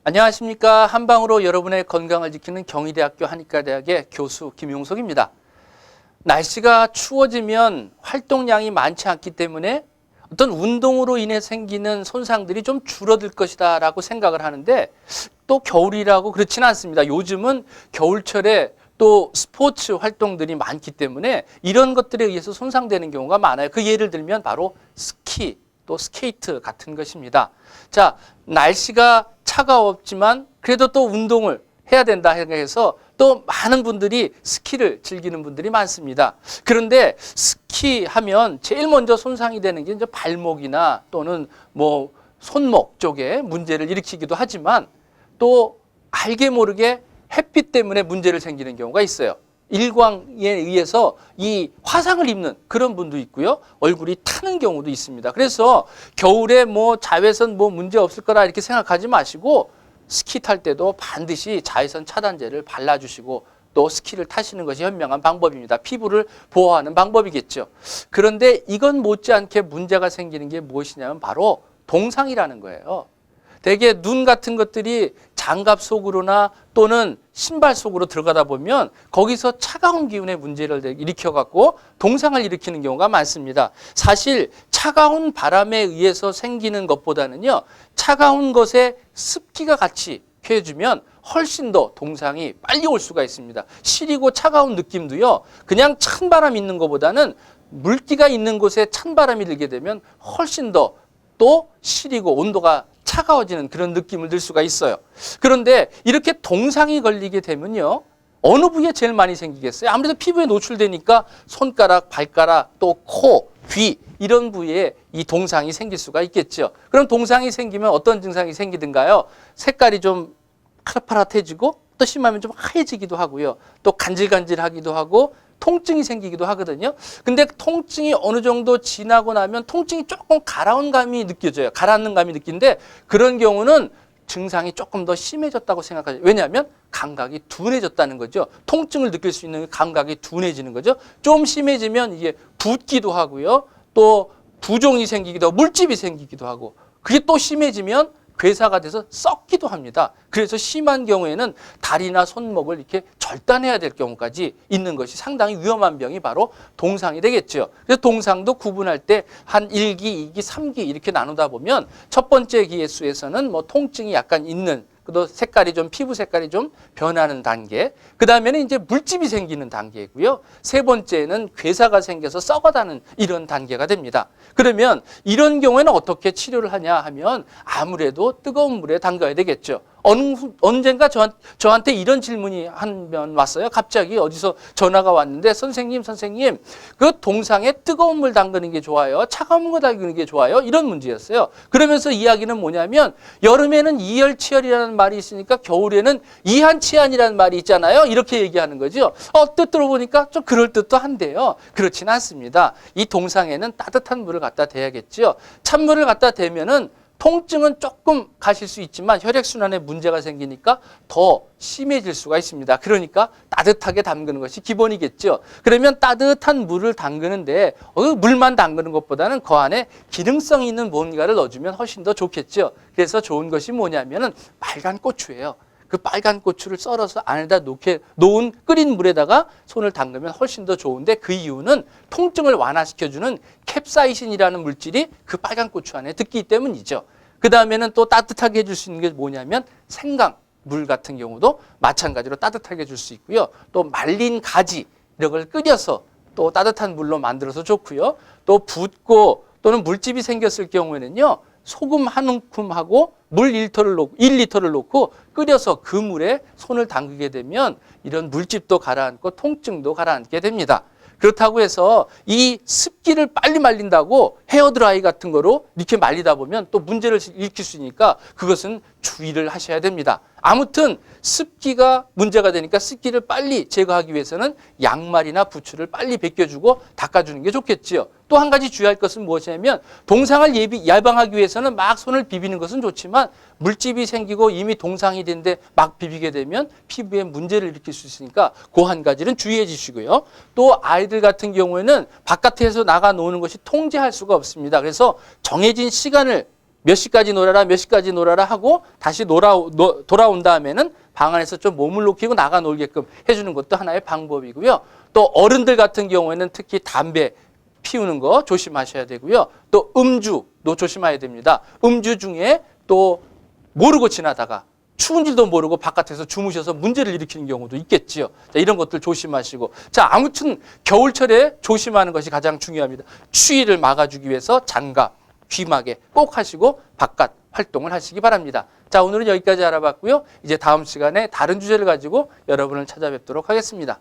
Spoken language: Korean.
안녕하십니까. 한방으로 여러분의 건강을 지키는 경희대학교 한의과대학의 교수 김용석입니다. 날씨가 추워지면 활동량이 많지 않기 때문에 어떤 운동으로 인해 생기는 손상들이 좀 줄어들 것이다 라고 생각을 하는데, 또 겨울이라고 그렇지는 않습니다. 요즘은 겨울철에 또 스포츠 활동들이 많기 때문에 이런 것들에 의해서 손상되는 경우가 많아요. 그 예를 들면 바로 스키, 또 스케이트 같은 것입니다. 자, 날씨가 차가웠지만 그래도 또 운동을 해야 된다 해서 또 많은 분들이 스키를 즐기는 분들이 많습니다. 그런데 스키 하면 제일 먼저 손상이 되는 게 이제 발목이나 또는 뭐 손목 쪽에 문제를 일으키기도 하지만, 또 알게 모르게 햇빛 때문에 문제를 생기는 경우가 있어요. 일광에 의해서 이 화상을 입는 그런 분도 있고요. 얼굴이 타는 경우도 있습니다. 그래서 겨울에 뭐 자외선 뭐 문제 없을 거라 이렇게 생각하지 마시고, 스키 탈 때도 반드시 자외선 차단제를 발라주시고 또 스키를 타시는 것이 현명한 방법입니다. 피부를 보호하는 방법이겠죠. 그런데 이건 못지않게 문제가 생기는 게 무엇이냐면 바로 동상이라는 거예요. 대개 눈 같은 것들이 장갑 속으로나 또는 신발 속으로 들어가다 보면 거기서 차가운 기운의 문제를 일으켜갖고 동상을 일으키는 경우가 많습니다. 사실 차가운 바람에 의해서 생기는 것보다는요, 차가운 것에 습기가 같이 껴주면 훨씬 더 동상이 빨리 올 수가 있습니다. 시리고 차가운 느낌도요, 그냥 찬바람 있는 것보다는 물기가 있는 곳에 찬바람이 들게 되면 훨씬 더 또 시리고 온도가 차가워지는 그런 느낌을 들 수가 있어요. 그런데 이렇게 동상이 걸리게 되면요, 어느 부위에 제일 많이 생기겠어요? 아무래도 피부에 노출되니까 손가락, 발가락, 또 코, 귀 이런 부위에 이 동상이 생길 수가 있겠죠. 그럼 동상이 생기면 어떤 증상이 생기든가요? 색깔이 좀 파릇파릇해지고 또 심하면 좀 하얘지기도 하고요. 또 간질간질하기도 하고 통증이 생기기도 하거든요. 근데 통증이 어느 정도 지나고 나면 통증이 조금 가라앉는 감이 느껴져요. 가라앉는 감이 느끼는데, 그런 경우는 증상이 조금 더 심해졌다고 생각하죠. 왜냐하면 감각이 둔해졌다는 거죠. 통증을 느낄 수 있는 감각이 둔해지는 거죠. 좀 심해지면 이게 붓기도 하고요. 또 부종이 생기기도 하고 물집이 생기기도 하고, 그게 또 심해지면 괴사가 돼서 썩기도 합니다. 그래서 심한 경우에는 다리나 손목을 이렇게 절단해야 될 경우까지 있는 것이 상당히 위험한 병이 바로 동상이 되겠죠. 그래서 동상도 구분할 때 한 1기, 2기, 3기 이렇게 나누다 보면 첫 번째 기에수에서는 뭐 통증이 약간 있는, 또 색깔이 좀 피부 색깔이 좀 변하는 단계, 그 다음에는 이제 물집이 생기는 단계고요. 세 번째는 괴사가 생겨서 썩어가는 이런 단계가 됩니다. 그러면 이런 경우에는 어떻게 치료를 하냐 하면 아무래도 뜨거운 물에 담가야 되겠죠. 언젠가 저한테 이런 질문이 한 번 왔어요. 갑자기 어디서 전화가 왔는데, 선생님 그 동상에 뜨거운 물 담그는 게 좋아요? 차가운 물 담그는 게 좋아요? 이런 문제였어요. 그러면서 이야기는 뭐냐면, 여름에는 이열치열이라는 말이 있으니까 겨울에는 이한치한이라는 말이 있잖아요. 이렇게 얘기하는 거죠. 뜻 들어보니까 좀 그럴듯도 한데요. 그렇지는 않습니다. 이 동상에는 따뜻한 물을 갖다 대야겠죠. 찬물을 갖다 대면은 통증은 조금 가실 수 있지만 혈액순환에 문제가 생기니까 더 심해질 수가 있습니다. 그러니까 따뜻하게 담그는 것이 기본이겠죠. 그러면 따뜻한 물을 담그는데 물만 담그는 것보다는 그 안에 기능성 있는 뭔가를 넣어주면 훨씬 더 좋겠죠. 그래서 좋은 것이 뭐냐면은 빨간 고추예요. 그 빨간 고추를 썰어서 안에다 놓은 끓인 물에다가 손을 담그면 훨씬 더 좋은데, 그 이유는 통증을 완화시켜주는 캡사이신이라는 물질이 그 빨간 고추 안에 들기 때문이죠. 그 다음에는 또 따뜻하게 해줄 수 있는 게 뭐냐면 생강물 같은 경우도 마찬가지로 따뜻하게 해줄 수 있고요. 또 말린 가지 이런 걸 끓여서 또 따뜻한 물로 만들어서 좋고요. 또 붓고 또는 물집이 생겼을 경우에는요, 소금 한 움큼하고 물 1리터를 놓고 끓여서 그 물에 손을 담그게 되면 이런 물집도 가라앉고 통증도 가라앉게 됩니다. 그렇다고 해서 이 습기를 빨리 말린다고 헤어드라이 같은 거로 이렇게 말리다 보면 또 문제를 일으킬 수 있으니까 그것은 주의를 하셔야 됩니다. 아무튼 습기가 문제가 되니까 습기를 빨리 제거하기 위해서는 양말이나 부츠를 빨리 벗겨주고 닦아주는 게 좋겠지요. 또 한 가지 주의할 것은 무엇이냐면, 동상을 예방하기 위해서는 막 손을 비비는 것은 좋지만 물집이 생기고 이미 동상이 된데 막 비비게 되면 피부에 문제를 일으킬 수 있으니까 그 한 가지는 주의해 주시고요. 또 아이들 같은 경우에는 바깥에서 나가 노는 것이 통제할 수가 없습니다. 그래서 정해진 시간을 몇 시까지 놀아라, 몇 시까지 놀아라 하고 다시 돌아온 다음에는 방 안에서 좀 몸을 녹이고 나가 놀게끔 해주는 것도 하나의 방법이고요. 또 어른들 같은 경우에는 특히 담배 피우는 거 조심하셔야 되고요. 또 음주도 조심해야 됩니다. 음주 중에 또 모르고 지나다가 추운 줄도 모르고 바깥에서 주무셔서 문제를 일으키는 경우도 있겠지요. 자, 이런 것들 조심하시고. 자, 아무튼 겨울철에 조심하는 것이 가장 중요합니다. 추위를 막아주기 위해서 장갑, 귀마개 꼭 하시고 바깥 활동을 하시기 바랍니다. 자, 오늘은 여기까지 알아봤고요. 이제 다음 시간에 다른 주제를 가지고 여러분을 찾아뵙도록 하겠습니다.